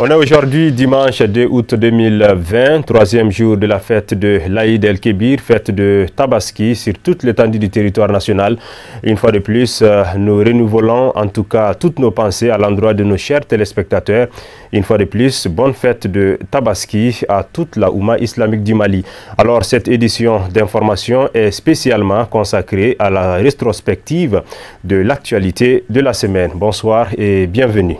On est aujourd'hui dimanche 2 août 2020, troisième jour de la fête de l'Aïd el-Kébir, fête de Tabaski sur toute l'étendue du territoire national. Une fois de plus, nous renouvelons en tout cas toutes nos pensées à l'endroit de nos chers téléspectateurs. Une fois de plus, bonne fête de Tabaski à toute la Oumma islamique du Mali. Alors, cette édition d'information est spécialement consacrée à la rétrospective de l'actualité de la semaine. Bonsoir et bienvenue.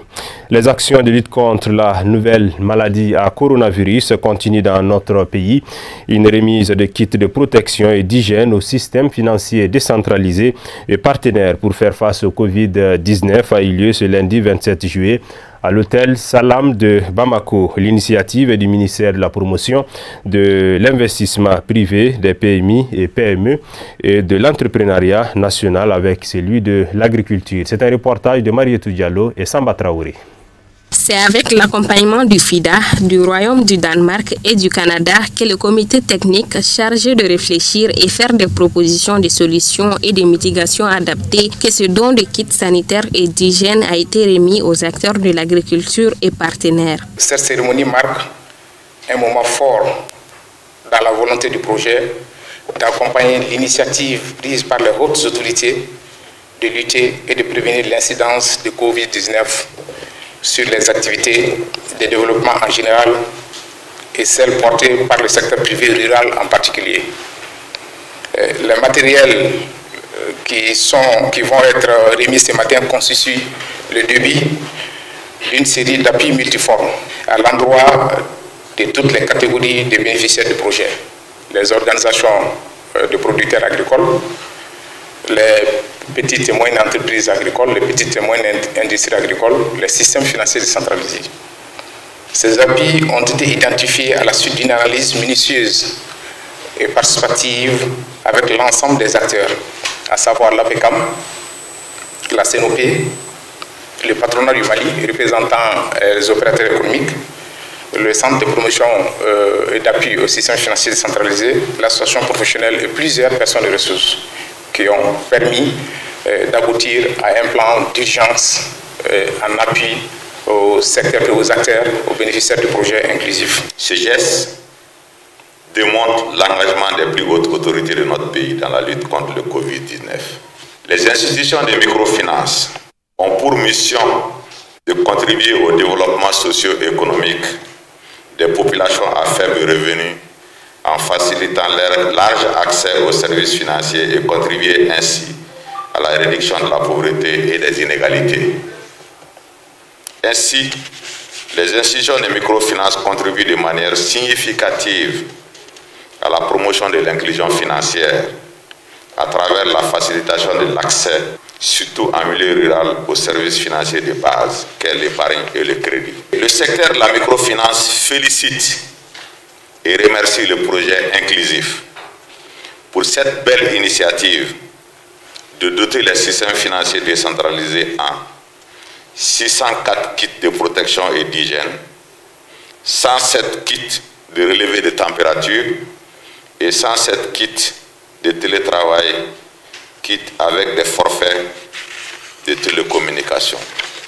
Les actions de lutte contre la nouvelle maladie à coronavirus continuent dans notre pays. Une remise de kits de protection et d'hygiène au système financier décentralisé et partenaire pour faire face au Covid-19 a eu lieu ce lundi 27 juillet à l'hôtel Salam de Bamako. L'initiative est du ministère de la Promotion, de l'investissement privé, des PMI et PME et de l'entrepreneuriat national avec celui de l'agriculture. C'est un reportage de Marietou Diallo et Samba Traoré. C'est avec l'accompagnement du FIDA, du Royaume du Danemark et du Canada que le comité technique chargé de réfléchir et faire des propositions de solutions et de mitigations adaptées que ce don de kits sanitaires et d'hygiène a été remis aux acteurs de l'agriculture et partenaires. Cette cérémonie marque un moment fort dans la volonté du projet d'accompagner l'initiative prise par les hautes autorités de lutter et de prévenir l'incidence de Covid-19 sur les activités de développement en général et celles portées par le secteur privé rural en particulier. Les matériels qui vont être remis ce matin constituent le début d'une série d'appuis multiformes à l'endroit de toutes les catégories de bénéficiaires du projet. Les organisations de producteurs agricoles, les petites et moyennes entreprises agricoles, les petites et moyennes industries agricoles, les systèmes financiers décentralisés. Ces appuis ont été identifiés à la suite d'une analyse minutieuse et participative avec l'ensemble des acteurs, à savoir l'APECAM, la CNOP, le patronat du Mali représentant les opérateurs économiques, le centre de promotion et d'appui au système financier décentralisé, l'association professionnelle et plusieurs personnes de ressources qui ont permis d'aboutir à un plan d'urgence en appui au secteur et aux acteurs, aux bénéficiaires du projet inclusif. Ce geste démontre l'engagement des plus hautes autorités de notre pays dans la lutte contre le Covid-19. Les institutions de microfinance ont pour mission de contribuer au développement socio-économique des populations à faible revenu en facilitant leur large accès aux services financiers et contribuer ainsi à la réduction de la pauvreté et des inégalités. Ainsi, les institutions de microfinance contribuent de manière significative à la promotion de l'inclusion financière à travers la facilitation de l'accès, surtout en milieu rural, aux services financiers de base, qu'est l'épargne et le crédit. Le secteur de la microfinance félicite et remercie le projet inclusif pour cette belle initiative de doter les systèmes financiers décentralisés en 604 kits de protection et d'hygiène, 107 kits de relevé de température et 107 kits de télétravail, kits avec des forfaits de télécommunication.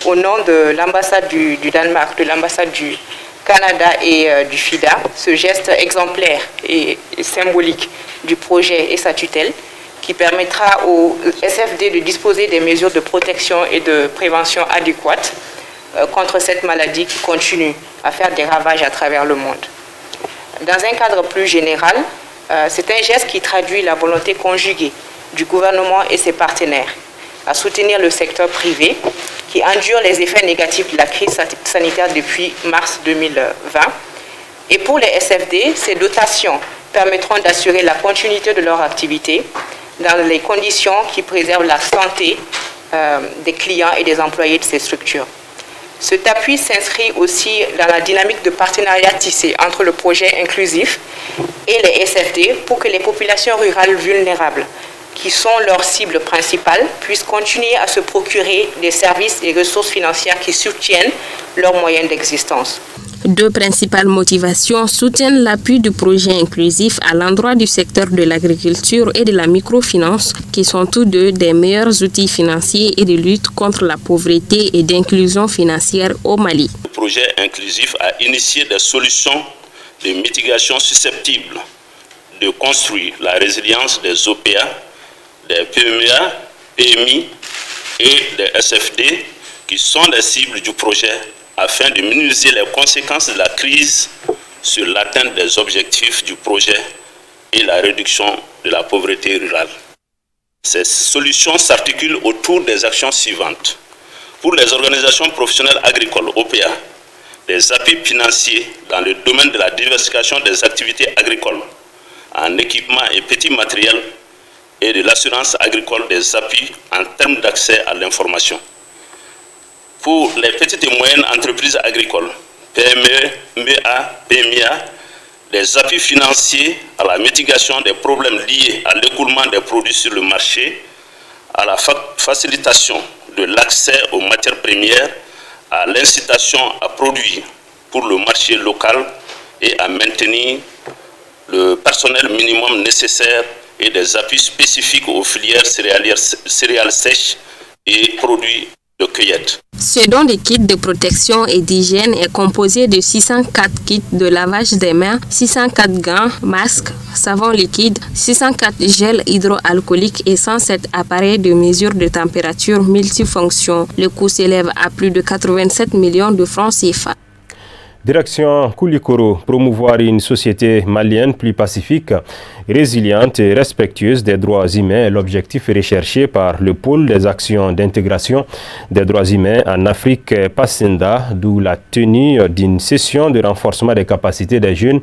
Au nom de l'ambassade du Danemark, de l'ambassade du Canada et du FIDA, ce geste exemplaire et symbolique du projet et sa tutelle qui permettra au SFD de disposer des mesures de protection et de prévention adéquates contre cette maladie qui continue à faire des ravages à travers le monde. Dans un cadre plus général, c'est un geste qui traduit la volonté conjuguée du gouvernement et ses partenaires à soutenir le secteur privé qui endure les effets négatifs de la crise sanitaire depuis mars 2020. Et pour les SFD, ces dotations permettront d'assurer la continuité de leur activité dans les conditions qui préservent la santé des clients et des employés de ces structures. Cet appui s'inscrit aussi dans la dynamique de partenariat tissé entre le projet inclusif et les SFD pour que les populations rurales vulnérables, qui sont leurs cibles principales, puissent continuer à se procurer des services et ressources financières qui soutiennent leurs moyens d'existence. Deux principales motivations soutiennent l'appui du projet inclusif à l'endroit du secteur de l'agriculture et de la microfinance, qui sont tous deux des meilleurs outils financiers et de lutte contre la pauvreté et d'inclusion financière au Mali. Le projet inclusif a initié des solutions de mitigation susceptibles de construire la résilience des OPA, des PMA, PMI et des SFD qui sont les cibles du projet afin de minimiser les conséquences de la crise sur l'atteinte des objectifs du projet et la réduction de la pauvreté rurale. Ces solutions s'articulent autour des actions suivantes. Pour les organisations professionnelles agricoles, OPA, des appuis financiers dans le domaine de la diversification des activités agricoles, en équipement et petits matériels, et de l'assurance agricole des appuis en termes d'accès à l'information. Pour les petites et moyennes entreprises agricoles, PME, MEA, PMIA, des appuis financiers à la mitigation des problèmes liés à l'écoulement des produits sur le marché, à la facilitation de l'accès aux matières premières, à l'incitation à produire pour le marché local et à maintenir le personnel minimum nécessaire et des appuis spécifiques aux filières céréales sèches et produits de cueillette. Ce don de kits de protection et d'hygiène est composé de 604 kits de lavage des mains, 604 gants, masques, savon liquide, 604 gels hydroalcooliques et 107 appareils de mesure de température multifonction. Le coût s'élève à plus de 87 millions de francs CFA. Direction Koulikoro, promouvoir une société malienne plus pacifique, résiliente et respectueuse des droits humains est l'objectif recherché par le pôle des actions d'intégration des droits humains en Afrique PACENDA, d'où la tenue d'une session de renforcement des capacités des jeunes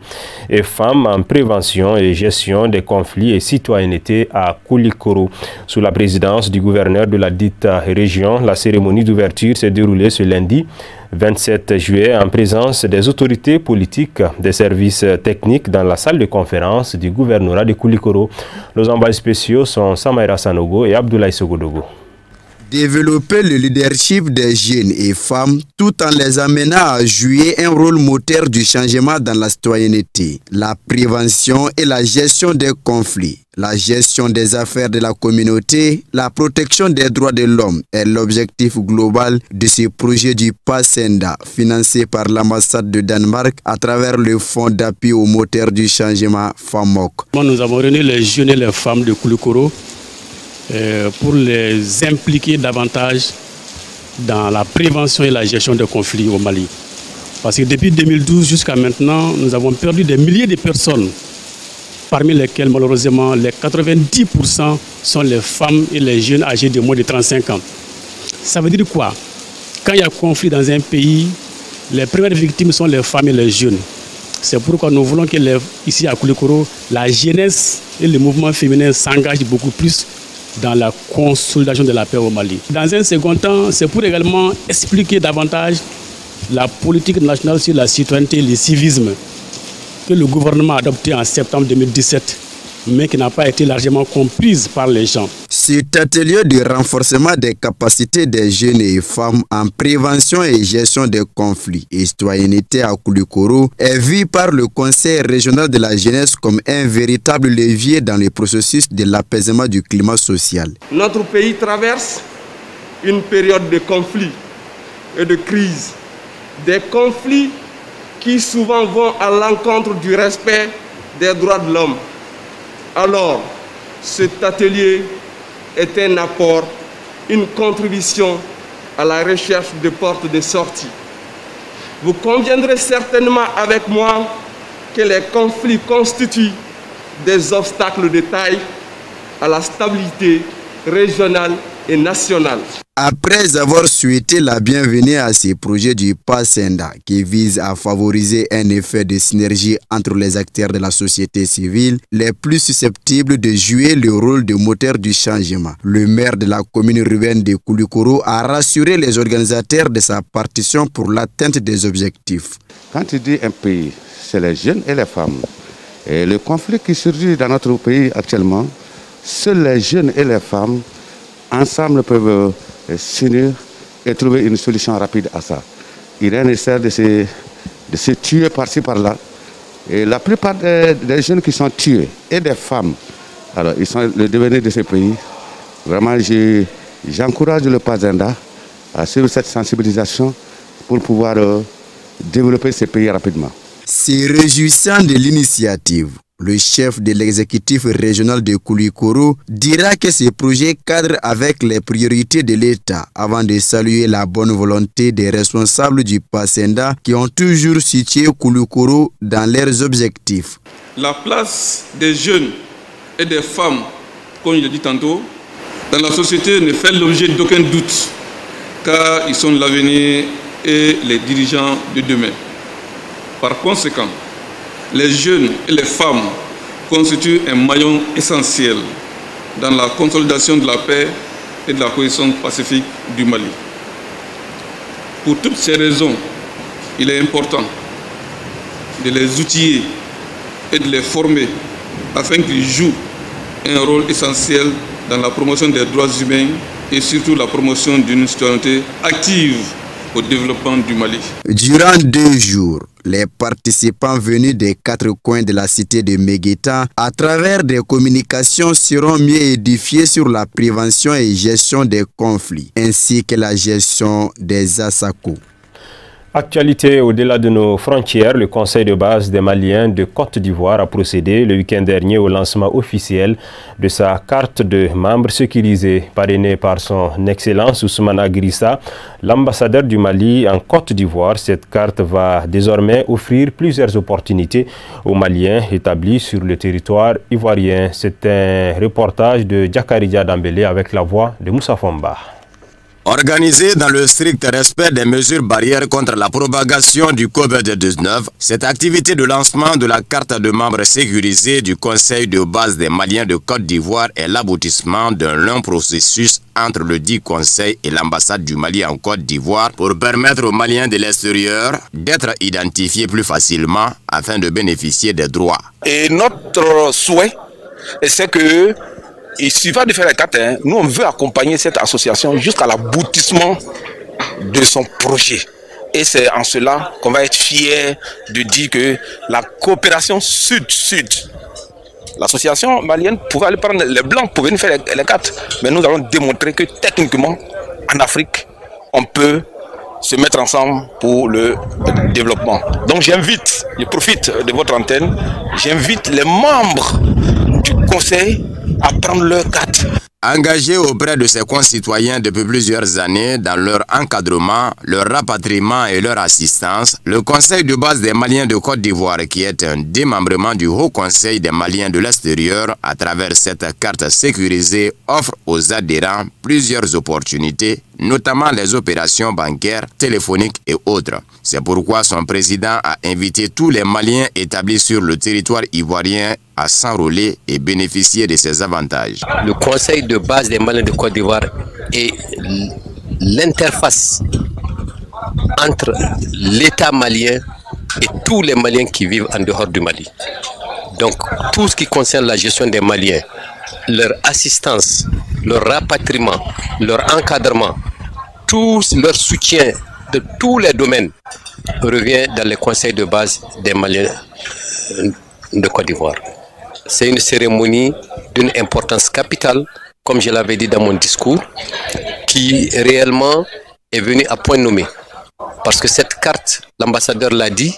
et femmes en prévention et gestion des conflits et citoyenneté à Koulikoro. Sous la présidence du gouverneur de la dite région, la cérémonie d'ouverture s'est déroulée ce lundi 27 juillet en présence des autorités politiques, des services techniques dans la salle de conférence du gouvernorat de Koulikoro. Nos envoyés spéciaux sont Samaïra Sanogo et Abdoulaye Sogodogo. Développer le leadership des jeunes et femmes tout en les amenant à jouer un rôle moteur du changement dans la citoyenneté, la prévention et la gestion des conflits, la gestion des affaires de la communauté, la protection des droits de l'homme est l'objectif global de ce projet du PACENDA financé par l'ambassade de Danemark à travers le fonds d'appui au moteur du changement FAMOC. Nous avons réuni les jeunes et les femmes de Koulikoro pour les impliquer davantage dans la prévention et la gestion des conflits au Mali. Parce que depuis 2012 jusqu'à maintenant, nous avons perdu des milliers de personnes, parmi lesquelles malheureusement les 90% sont les femmes et les jeunes âgés de moins de 35 ans. Ça veut dire quoi? Quand il y a conflit dans un pays, les premières victimes sont les femmes et les jeunes. C'est pourquoi nous voulons que ici à Koulikoro, la jeunesse et le mouvement féminin s'engagent beaucoup plus dans la consolidation de la paix au Mali. Dans un second temps, c'est pour également expliquer davantage la politique nationale sur la citoyenneté et le civisme que le gouvernement a adopté en septembre 2017, mais qui n'a pas été largement comprise par les gens. Cet atelier de renforcement des capacités des jeunes et femmes en prévention et gestion des conflits et citoyenneté à Koulikoro est vu par le Conseil régional de la jeunesse comme un véritable levier dans le processus de l'apaisement du climat social. Notre pays traverse une période de conflits et de crise. Des conflits qui souvent vont à l'encontre du respect des droits de l'homme. Alors, cet atelier est un apport, une contribution à la recherche de portes de sortie. Vous conviendrez certainement avec moi que les conflits constituent des obstacles de taille à la stabilité régionale et nationale. Après avoir souhaité la bienvenue à ces projets du PACENDA qui visent à favoriser un effet de synergie entre les acteurs de la société civile les plus susceptibles de jouer le rôle de moteur du changement, le maire de la commune urbaine de Koulikoro a rassuré les organisateurs de sa partition pour l'atteinte des objectifs. Quand tu dis un pays, c'est les jeunes et les femmes. Et le conflit qui surgit dans notre pays actuellement, seuls les jeunes et les femmes ensemble peuvent s'unir et trouver une solution rapide à ça. Il est nécessaire de se tuer par-ci par-là. Et la plupart des jeunes qui sont tués et des femmes, alors ils sont le devenir de ce pays. Vraiment, j'encourage le PACENDA à suivre cette sensibilisation pour pouvoir développer ces pays rapidement. Se réjouissant de l'initiative, le chef de l'exécutif régional de Koulikoro dira que ce projet cadre avec les priorités de l'État avant de saluer la bonne volonté des responsables du PASENDA qui ont toujours situé Koulikoro dans leurs objectifs. La place des jeunes et des femmes, comme je l'ai dit tantôt, dans la société ne fait l'objet d'aucun doute, car ils sont l'avenir et les dirigeants de demain. Par conséquent, les jeunes et les femmes constituent un maillon essentiel dans la consolidation de la paix et de la cohésion pacifique du Mali. Pour toutes ces raisons, il est important de les outiller et de les former afin qu'ils jouent un rôle essentiel dans la promotion des droits humains et surtout la promotion d'une citoyenneté active au développement du Mali. Durant 2 jours, les participants venus des 4 coins de la cité de Megueta, à travers des communications, seront mieux édifiés sur la prévention et gestion des conflits, ainsi que la gestion des assassins. Actualité au-delà de nos frontières, le Conseil de base des Maliens de Côte d'Ivoire a procédé le week-end dernier au lancement officiel de sa carte de membre sécurisé, parrainée par son Excellence Ousmane Agrissa, l'ambassadeur du Mali en Côte d'Ivoire. Cette carte va désormais offrir plusieurs opportunités aux Maliens établis sur le territoire ivoirien. C'est un reportage de Diakaridia Dambélé avec la voix de Moussa Fomba. Organisée dans le strict respect des mesures barrières contre la propagation du Covid-19, cette activité de lancement de la carte de membre sécurisée du Conseil de base des Maliens de Côte d'Ivoire est l'aboutissement d'un long processus entre le dit Conseil et l'ambassade du Mali en Côte d'Ivoire pour permettre aux Maliens de l'extérieur d'être identifiés plus facilement afin de bénéficier des droits. Et notre souhait, c'est que il suffit de faire la carte. Nous, on veut accompagner cette association jusqu'à l'aboutissement de son projet. Et c'est en cela qu'on va être fiers de dire que la coopération sud-sud, l'association malienne pouvait aller prendre les blancs pour venir faire les cartes. Mais nous allons démontrer que techniquement, en Afrique, on peut se mettre ensemble pour le développement. Donc j'invite, je profite de votre antenne, j'invite les membres du conseil à prendre leur carte. Engagé auprès de ses concitoyens depuis plusieurs années dans leur encadrement, leur rapatriement et leur assistance, le Conseil de base des Maliens de Côte d'Ivoire, qui est un démembrement du Haut Conseil des Maliens de l'extérieur, à travers cette carte sécurisée, offre aux adhérents plusieurs opportunités, notamment les opérations bancaires, téléphoniques et autres. C'est pourquoi son président a invité tous les Maliens établis sur le territoire ivoirien à s'enrôler et bénéficier de ces avantages. Le Conseil de base des Maliens de Côte d'Ivoire est l'interface entre l'État malien et tous les Maliens qui vivent en dehors du Mali. Donc tout ce qui concerne la gestion des Maliens, leur assistance, leur rapatriement, leur encadrement, tout leur soutien de tous les domaines revient dans les conseils de base des Maliens de Côte d'Ivoire. C'est une cérémonie d'une importance capitale, comme je l'avais dit dans mon discours, qui réellement est venue à point nommé. Parce que cette carte, l'ambassadeur l'a dit,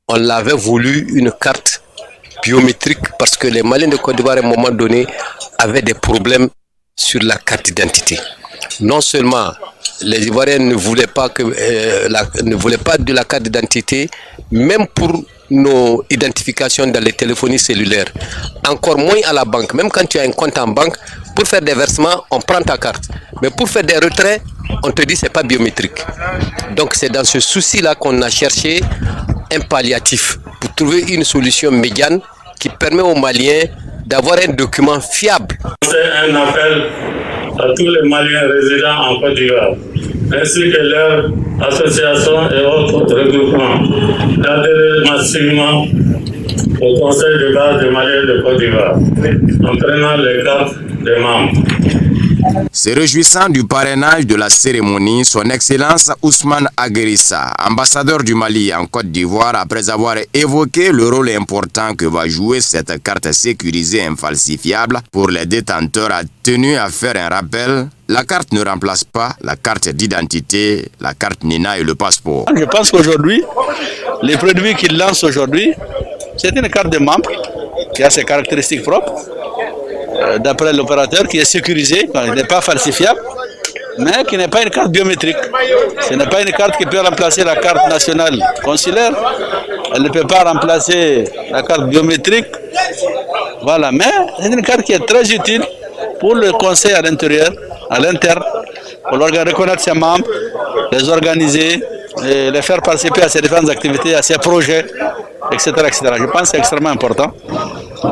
on l'avait voulu une carte biométrique parce que les Maliens de Côte d'Ivoire à un moment donné avaient des problèmes sur la carte d'identité. Non seulement les Ivoiriens ne voulaient pas de la carte d'identité, même pour nos identifications dans les téléphonies cellulaires, encore moins à la banque. Même quand tu as un compte en banque, pour faire des versements, on prend ta carte. Mais pour faire des retraits, on te dit que ce n'est pas biométrique. Donc c'est dans ce souci-là qu'on a cherché un palliatif pour trouver une solution médiane qui permet aux Maliens d'avoir un document fiable. C'est un appel à tous les Maliens résidant en Côte d'Ivoire, ainsi que leurs associations et autres regroupements, d'adhérer massivement au Conseil de base des Maliens de Côte d'Ivoire, en prenant les cartes des membres. Se réjouissant du parrainage de la cérémonie, son Excellence Ousmane Aguerissa, ambassadeur du Mali en Côte d'Ivoire, après avoir évoqué le rôle important que va jouer cette carte sécurisée infalsifiable pour les détenteurs, a tenu à faire un rappel. La carte ne remplace pas la carte d'identité, la carte NINA et le passeport. Je pense qu'aujourd'hui, les produits qu'il lance aujourd'hui, c'est une carte de membre qui a ses caractéristiques propres, d'après l'opérateur, qui est sécurisée, qui n'est pas falsifiable, mais qui n'est pas une carte biométrique. Ce n'est pas une carte qui peut remplacer la carte nationale consulaire. Elle ne peut pas remplacer la carte biométrique. Voilà, mais c'est une carte qui est très utile pour le conseil à l'intérieur, à l'interne, pour reconnaître ses membres, les organiser, et les faire participer à ses différentes activités, à ses projets, etc., etc. Je pense que c'est extrêmement important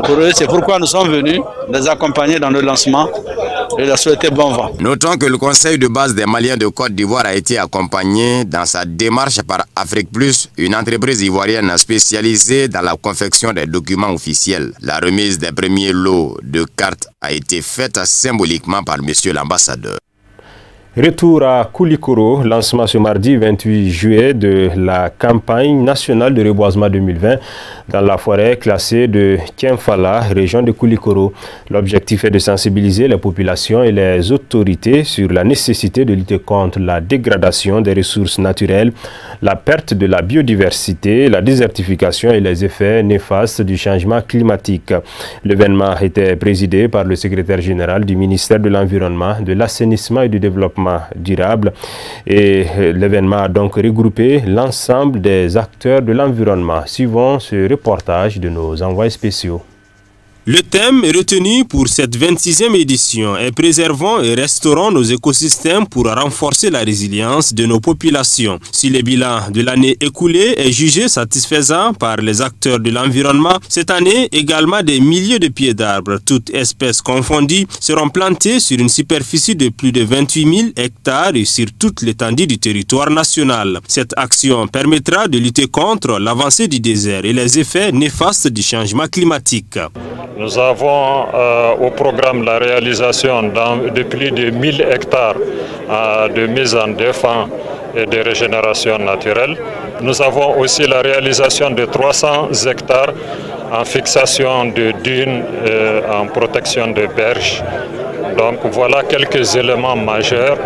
pour eux. C'est pourquoi nous sommes venus les accompagner dans le lancement et leur souhaiter bon vent. Notons que le conseil de base des Maliens de Côte d'Ivoire a été accompagné dans sa démarche par Afrique Plus, une entreprise ivoirienne spécialisée dans la confection des documents officiels. La remise des premiers lots de cartes a été faite symboliquement par monsieur l'ambassadeur. Retour à Koulikoro, lancement ce mardi 28 juillet de la campagne nationale de reboisement 2020 dans la forêt classée de Kienfala, région de Koulikoro. L'objectif est de sensibiliser les populations et les autorités sur la nécessité de lutter contre la dégradation des ressources naturelles, la perte de la biodiversité, la désertification et les effets néfastes du changement climatique. L'événement était présidé par le secrétaire général du ministère de l'Environnement, de l'Assainissement et du Développement durable, et l'événement a donc regroupé l'ensemble des acteurs de l'environnement. Suivons ce reportage de nos envoyés spéciaux. Le thème retenu pour cette 26e édition est « Préservons et restaurons nos écosystèmes pour renforcer la résilience de nos populations ». Si le bilan de l'année écoulée est jugé satisfaisant par les acteurs de l'environnement, cette année également des milliers de pieds d'arbres, toutes espèces confondues, seront plantés sur une superficie de plus de 28 000 hectares et sur toute l'étendue du territoire national. Cette action permettra de lutter contre l'avancée du désert et les effets néfastes du changement climatique. Nous avons au programme la réalisation de plus de 1000 hectares de mise en défense et de régénération naturelle. Nous avons aussi la réalisation de 300 hectares en fixation de dunes et en protection de berges. Donc voilà quelques éléments majeurs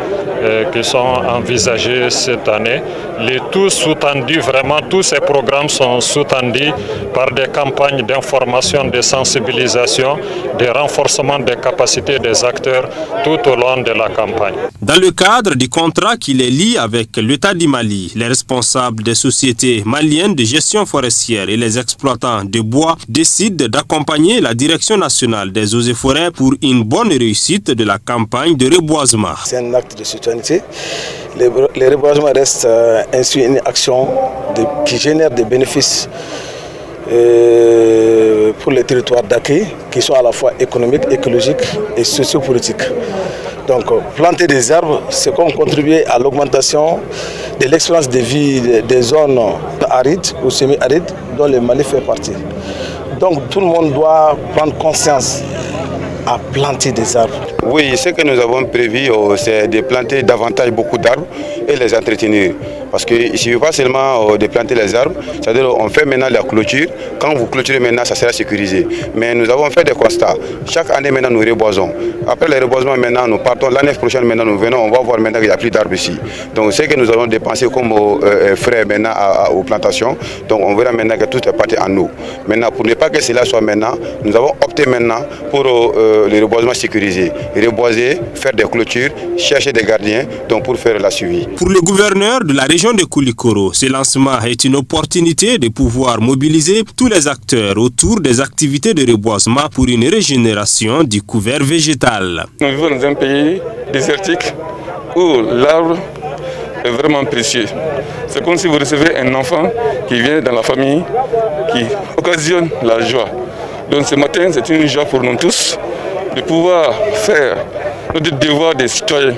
qui sont envisagés cette année. Les tout sous-tendus, vraiment tous ces programmes sont sous-tendus par des campagnes d'information, de sensibilisation, de renforcement des capacités des acteurs tout au long de la campagne. Dans le cadre du contrat qui les lie avec l'État du Mali, les responsables des sociétés maliennes de gestion forestière et les exploitants de bois décident d'accompagner la Direction nationale des eaux et forêts pour une bonne réussite de la campagne de reboisement. C'est un acte de citoyenneté. Le reboisement reste ainsi une action qui génère des bénéfices pour les territoires d'accueil qui sont à la fois économiques, écologiques et sociopolitiques. Donc planter des arbres, c'est comme contribuer à l'augmentation de l'expérience de vie des zones arides ou semi-arides dont le Mali fait partie. Donc tout le monde doit prendre conscience à planter des arbres. Oui, ce que nous avons prévu, c'est de planter davantage beaucoup d'arbres et les entretenir. Parce qu'il ne suffit pas seulement de planter les arbres, c'est-à-dire qu'on fait maintenant la clôture. Quand vous clôturez maintenant, ça sera sécurisé. Mais nous avons fait des constats. Chaque année maintenant, nous reboisons. Après le reboisement, maintenant, nous partons. L'année prochaine, maintenant, nous venons, on va voir maintenant qu'il n'y a plus d'arbres ici. Donc, ce que nous allons dépenser comme frais maintenant aux plantations, donc on verra maintenant que tout est parti en nous. Maintenant, pour ne pas que cela soit maintenant, nous avons opté maintenant pour le reboisement sécurisé. Reboiser, faire des clôtures, chercher des gardiens, donc pour faire la suivi. Pour le gouverneur de la région de Koulikoro, ce lancement est une opportunité de pouvoir mobiliser tous les acteurs autour des activités de reboisement pour une régénération du couvert végétal. Nous vivons dans un pays désertique où l'arbre est vraiment précieux. C'est comme si vous recevez un enfant qui vient dans la famille, qui occasionne la joie. Donc ce matin, c'est une joie pour nous tous de pouvoir faire notre devoir de citoyens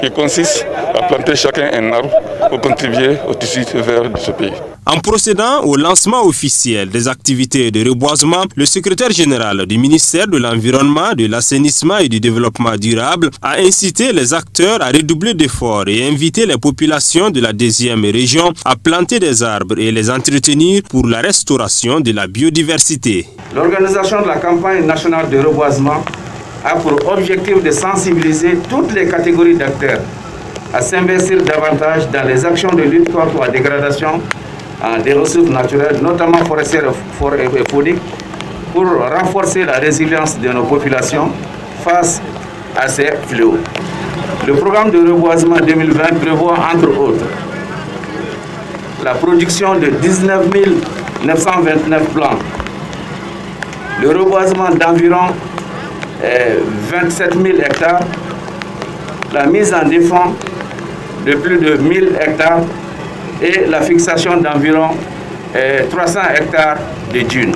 qui consiste à planter chacun un arbre pour contribuer au tissu vert de ce pays. En procédant au lancement officiel des activités de reboisement, le secrétaire général du ministère de l'Environnement, de l'Assainissement et du Développement durable a incité les acteurs à redoubler d'efforts et invité les populations de la 2e région à planter des arbres et les entretenir pour la restauration de la biodiversité. L'organisation de la campagne nationale de reboisement a pour objectif de sensibiliser toutes les catégories d'acteurs à s'investir davantage dans les actions de lutte contre la dégradation des ressources naturelles, notamment forestières et fauniques, pour renforcer la résilience de nos populations face à ces fléaux. Le programme de reboisement 2020 prévoit, entre autres, la production de 19 929 plants, le reboisement d'environ 27 000 hectares, la mise en défense de plus de 1000 hectares et la fixation d'environ 300 hectares de dunes.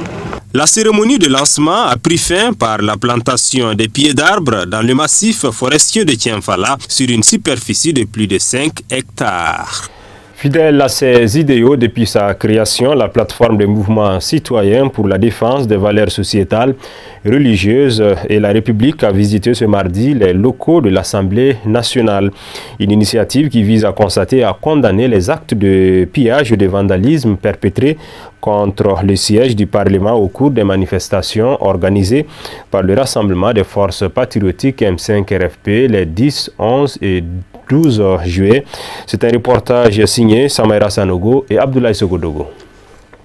La cérémonie de lancement a pris fin par la plantation des pieds d'arbres dans le massif forestier de Tienfala sur une superficie de plus de 5 hectares. Fidèle à ses idéaux depuis sa création, la plateforme de mouvements citoyens pour la défense des valeurs sociétales, religieuses et la République a visité ce mardi les locaux de l'Assemblée nationale. Une initiative qui vise à constater et à condamner les actes de pillage et de vandalisme perpétrés contre le siège du Parlement au cours des manifestations organisées par le Rassemblement des forces patriotiques M5 RFP les 10, 11 et 12 juillet. C'est un reportage signé Samaïra Sanogo et Abdoulaye Sogodogo.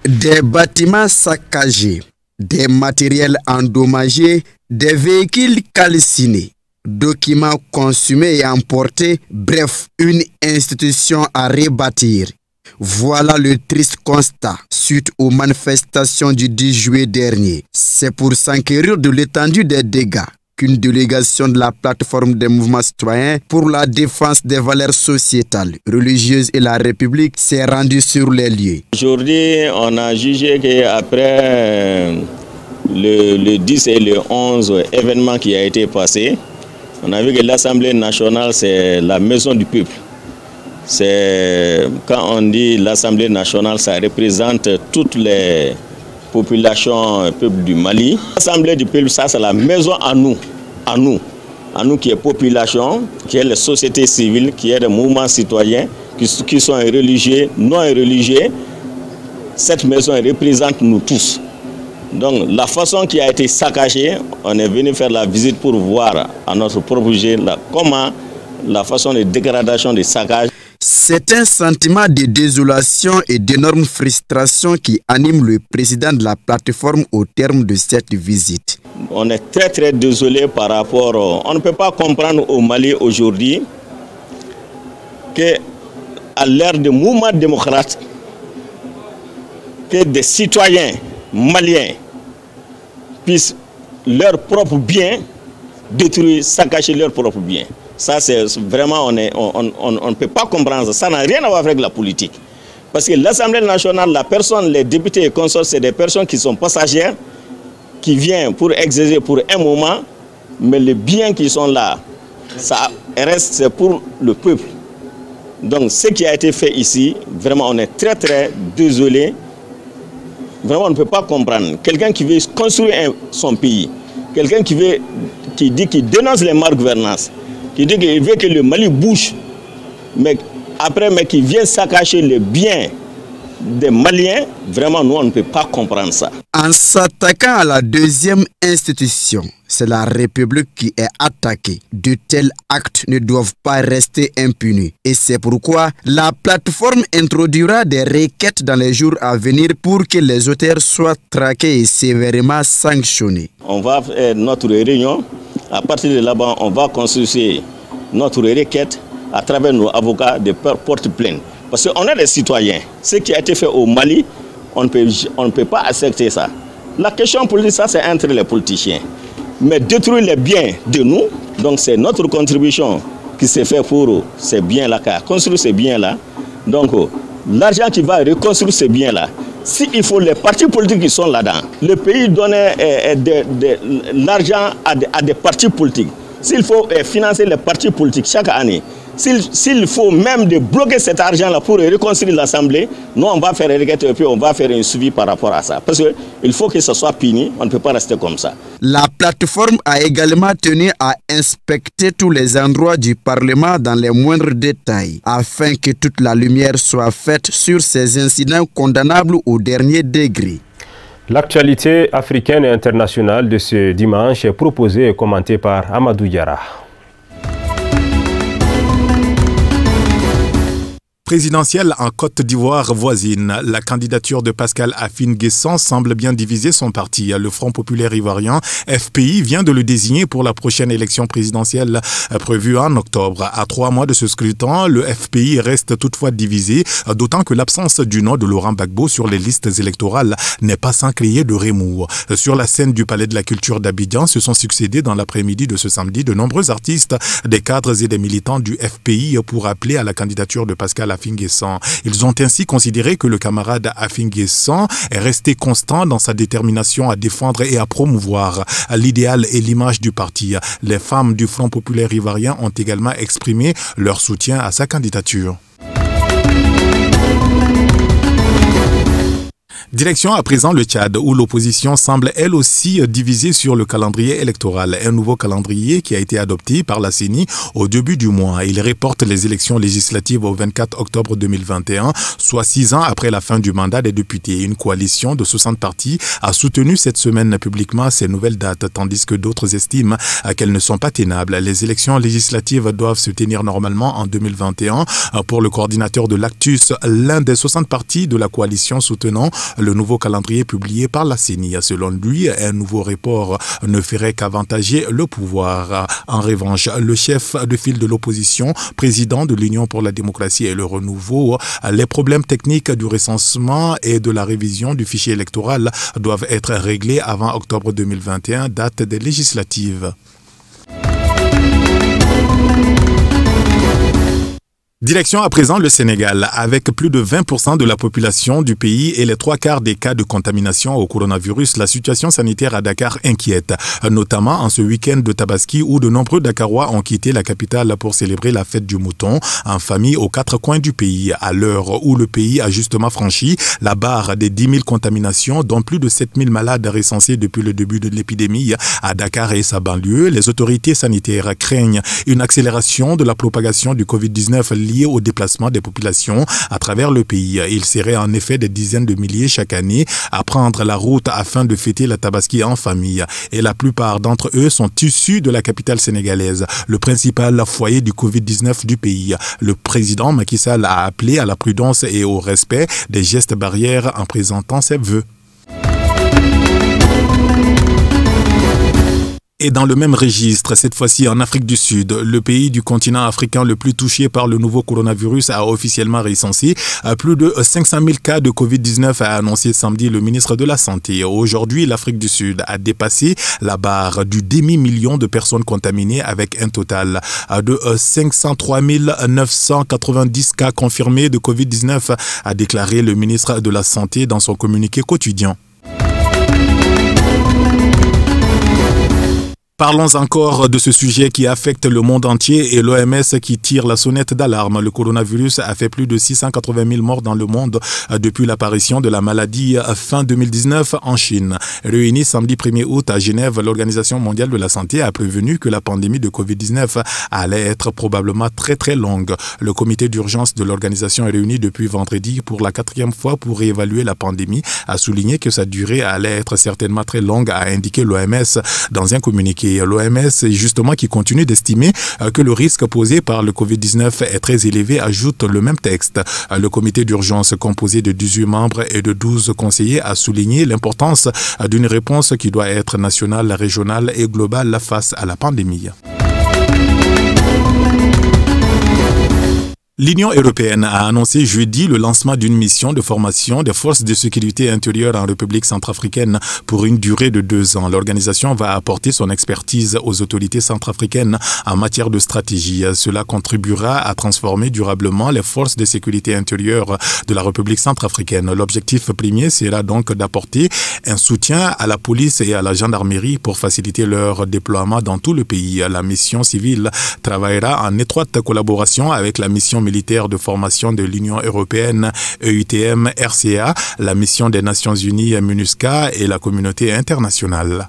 Des bâtiments saccagés, des matériels endommagés, des véhicules calcinés, documents consumés et emportés, bref, une institution à rebâtir. Voilà le triste constat suite aux manifestations du 10 juillet dernier. C'est pour s'enquérir de l'étendue des dégâts qu'une délégation de la plateforme des mouvements citoyens pour la défense des valeurs sociétales, religieuses et la République s'est rendue sur les lieux. Aujourd'hui, on a jugé qu'après le 10 et le 11 événement qui a été passé, on a vu que l'Assemblée nationale, c'est la maison du peuple. Quand on dit l'Assemblée nationale, ça représente toutes les populations peuple du Mali. L'Assemblée du peuple, ça c'est la maison à nous qui est population, qui est les sociétés civiles, qui est les mouvements citoyens, qui sont religieux, non religieux. Cette maison représente nous tous. Donc la façon qui a été saccagée, on est venu faire la visite pour voir à notre propre jeu comment la façon de dégradation, de saccage. C'est un sentiment de désolation et d'énorme frustration qui anime le président de la plateforme au terme de cette visite. On est très désolé par rapport... On ne peut pas comprendre au Mali aujourd'hui qu'à l'ère de mouvement démocrate, que des citoyens maliens puissent leur propre bien détruire, saccager leur propre bien. Ça, c'est vraiment, on ne peut pas comprendre ça. Ça n'a rien à voir avec la politique. Parce que l'Assemblée nationale, les députés et consorts, c'est des personnes qui sont passagères, qui viennent pour exercer pour un moment, mais les biens qui sont là, ça reste, c'est pour le peuple. Donc, ce qui a été fait ici, vraiment, on est très désolé. Vraiment, on ne peut pas comprendre. Quelqu'un qui veut construire son pays, quelqu'un qui dit qu'il dénonce les malgouvernances, qui dit qu'il veut que le Mali bouge, mais qui vient saccager les biens des Maliens, vraiment nous on ne peut pas comprendre ça. En s'attaquant à la deuxième institution, c'est la République qui est attaquée. De tels actes ne doivent pas rester impunis. Et c'est pourquoi la plateforme introduira des requêtes dans les jours à venir pour que les auteurs soient traqués et sévèrement sanctionnés. On va faire notre réunion. À partir de là-bas, on va constituer notre requête à travers nos avocats de porte-plainte. Parce qu'on est des citoyens. Ce qui a été fait au Mali, on ne peut pas accepter ça. La question politique, ça c'est entre les politiciens. Mais détruire les biens de nous, donc c'est notre contribution qui s'est fait pour ces biens-là, construire ces biens-là. Donc l'argent qui va reconstruire ces biens-là, s'il faut les partis politiques qui sont là-dedans, le pays donne l'argent à des partis politiques. S'il faut financer les partis politiques chaque année, s'il faut même de bloquer cet argent-là pour reconstruire l'Assemblée, nous on va faire une requête et puis on va faire un suivi par rapport à ça. Parce qu'il faut que ce soit puni, on ne peut pas rester comme ça. La plateforme a également tenu à inspecter tous les endroits du Parlement dans les moindres détails, afin que toute la lumière soit faite sur ces incidents condamnables au dernier degré. L'actualité africaine et internationale de ce dimanche est proposée et commentée par Amadou Diarra. Présidentielle en Côte d'Ivoire voisine, la candidature de Pascal Affi-N'Guessan semble bien diviser son parti. Le Front populaire ivoirien, FPI, vient de le désigner pour la prochaine élection présidentielle prévue en octobre. À 3 mois de ce scrutin, le FPI reste toutefois divisé, d'autant que l'absence du nom de Laurent Gbagbo sur les listes électorales n'est pas sans créer de remous. Sur la scène du Palais de la Culture d'Abidjan se sont succédés dans l'après-midi de ce samedi de nombreux artistes, des cadres et des militants du FPI pour appeler à la candidature de Pascal Affi-N'Guessan. Ils ont ainsi considéré que le camarade Affi-N'Guessan est resté constant dans sa détermination à défendre et à promouvoir l'idéal et l'image du parti. Les femmes du Front populaire ivoirien ont également exprimé leur soutien à sa candidature. Direction à présent le Tchad, où l'opposition semble elle aussi divisée sur le calendrier électoral. Un nouveau calendrier qui a été adopté par la CENI au début du mois. Il reporte les élections législatives au 24 octobre 2021, soit 6 ans après la fin du mandat des députés. Une coalition de 60 partis a soutenu cette semaine publiquement ces nouvelles dates, tandis que d'autres estiment qu'elles ne sont pas tenables. Les élections législatives doivent se tenir normalement en 2021. Pour le coordinateur de l'Actus, l'un des 60 partis de la coalition soutenant le nouveau calendrier publié par la CENI. Selon lui, un nouveau report ne ferait qu'avantager le pouvoir. En revanche, le chef de file de l'opposition, président de l'Union pour la démocratie et le renouveau, les problèmes techniques du recensement et de la révision du fichier électoral doivent être réglés avant octobre 2021, date des législatives. Direction à présent le Sénégal, avec plus de 20% de la population du pays et les 3/4 des cas de contamination au coronavirus, la situation sanitaire à Dakar inquiète, notamment en ce week-end de Tabaski où de nombreux Dakarois ont quitté la capitale pour célébrer la fête du mouton en famille aux 4 coins du pays. À l'heure où le pays a justement franchi la barre des 10 000 contaminations, dont plus de 7 000 malades recensés depuis le début de l'épidémie à Dakar et sa banlieue, les autorités sanitaires craignent une accélération de la propagation du Covid-19 liée au déplacement des populations à travers le pays. Il serait en effet des dizaines de milliers chaque année à prendre la route afin de fêter la Tabaski en famille. Et la plupart d'entre eux sont issus de la capitale sénégalaise, le principal foyer du Covid-19 du pays. Le président Macky Sall a appelé à la prudence et au respect des gestes barrières en présentant ses vœux. Et dans le même registre, cette fois-ci en Afrique du Sud, le pays du continent africain le plus touché par le nouveau coronavirus a officiellement recensé plus de 500 000 cas de Covid-19, a annoncé samedi le ministre de la Santé. Aujourd'hui, l'Afrique du Sud a dépassé la barre du demi-million de personnes contaminées avec un total de 503 990 cas confirmés de Covid-19, a déclaré le ministre de la Santé dans son communiqué quotidien. Parlons encore de ce sujet qui affecte le monde entier et l'OMS qui tire la sonnette d'alarme. Le coronavirus a fait plus de 680 000 morts dans le monde depuis l'apparition de la maladie fin 2019 en Chine. Réunie samedi 1er août à Genève, l'Organisation mondiale de la santé a prévenu que la pandémie de Covid-19 allait être probablement très longue. Le comité d'urgence de l'organisation est réuni depuis vendredi pour la 4e fois pour réévaluer la pandémie, a souligné que sa durée allait être certainement très longue, a indiqué l'OMS dans un communiqué. L'OMS, justement, qui continue d'estimer que le risque posé par le Covid-19 est très élevé, ajoute le même texte. Le comité d'urgence composé de 18 membres et de 12 conseillers a souligné l'importance d'une réponse qui doit être nationale, régionale et globale face à la pandémie. L'Union européenne a annoncé jeudi le lancement d'une mission de formation des forces de sécurité intérieure en République centrafricaine pour une durée de 2 ans. L'organisation va apporter son expertise aux autorités centrafricaines en matière de stratégie. Cela contribuera à transformer durablement les forces de sécurité intérieure de la République centrafricaine. L'objectif premier sera donc d'apporter un soutien à la police et à la gendarmerie pour faciliter leur déploiement dans tout le pays. La mission civile travaillera en étroite collaboration avec la mission militaire de formation de l'Union européenne, EUTM-RCA, la mission des Nations Unies, MINUSCA et la communauté internationale.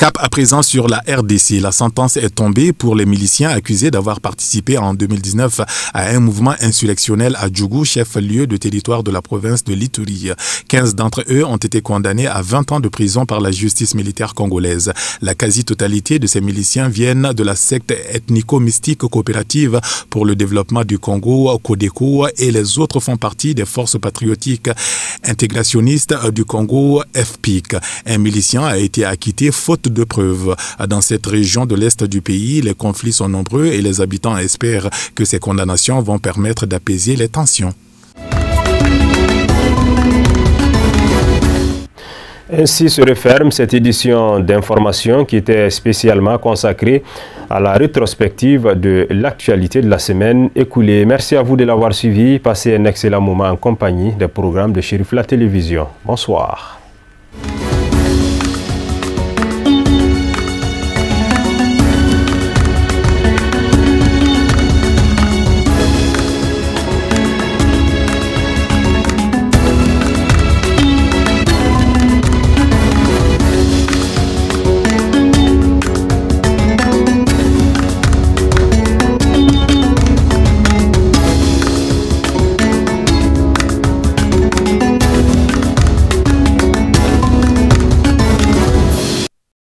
Cap à présent sur la RDC. La sentence est tombée pour les miliciens accusés d'avoir participé en 2019 à un mouvement insurrectionnel à Djougou, chef-lieu de territoire de la province de l'Ituri. 15 d'entre eux ont été condamnés à 20 ans de prison par la justice militaire congolaise. La quasi-totalité de ces miliciens viennent de la secte ethnico-mystique coopérative pour le développement du Congo, Codeco, et les autres font partie des forces patriotiques intégrationnistes du Congo, FPIC. Un milicien a été acquitté faute de preuves. Dans cette région de l'Est du pays, les conflits sont nombreux et les habitants espèrent que ces condamnations vont permettre d'apaiser les tensions. Ainsi se referme cette édition d'information qui était spécialement consacrée à la rétrospective de l'actualité de la semaine écoulée. Merci à vous de l'avoir suivi. Passez un excellent moment en compagnie des programmes de Chérif La Télévision. Bonsoir.